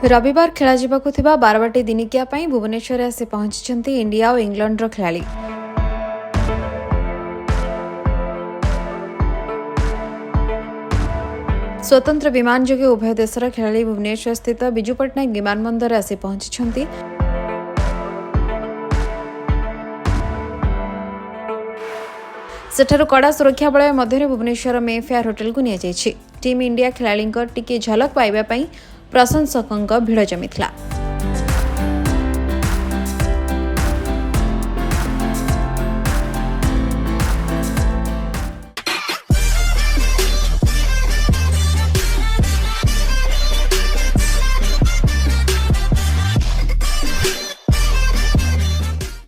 रविवार खेल जावा बारवाटी दिनिकिया भुवनेश्वर आसी पहुंची इंडिया और इंग्लैंडर खेलाड़ी। स्वतंत्र विमान जोगे उभय देशर खेलाड़ी भुवनेश्वर स्थित विजु पट्टनायक विमानबंदर आसी पहुंची। सेठारु कड़ा सुरक्षा बलय मध्य भुवनेश्वर मेफेयर होटेल को निया टीम इंडिया खेलाड़ी टिके झलक पाइबा प्रशंसकों भिड़ जमीथिला।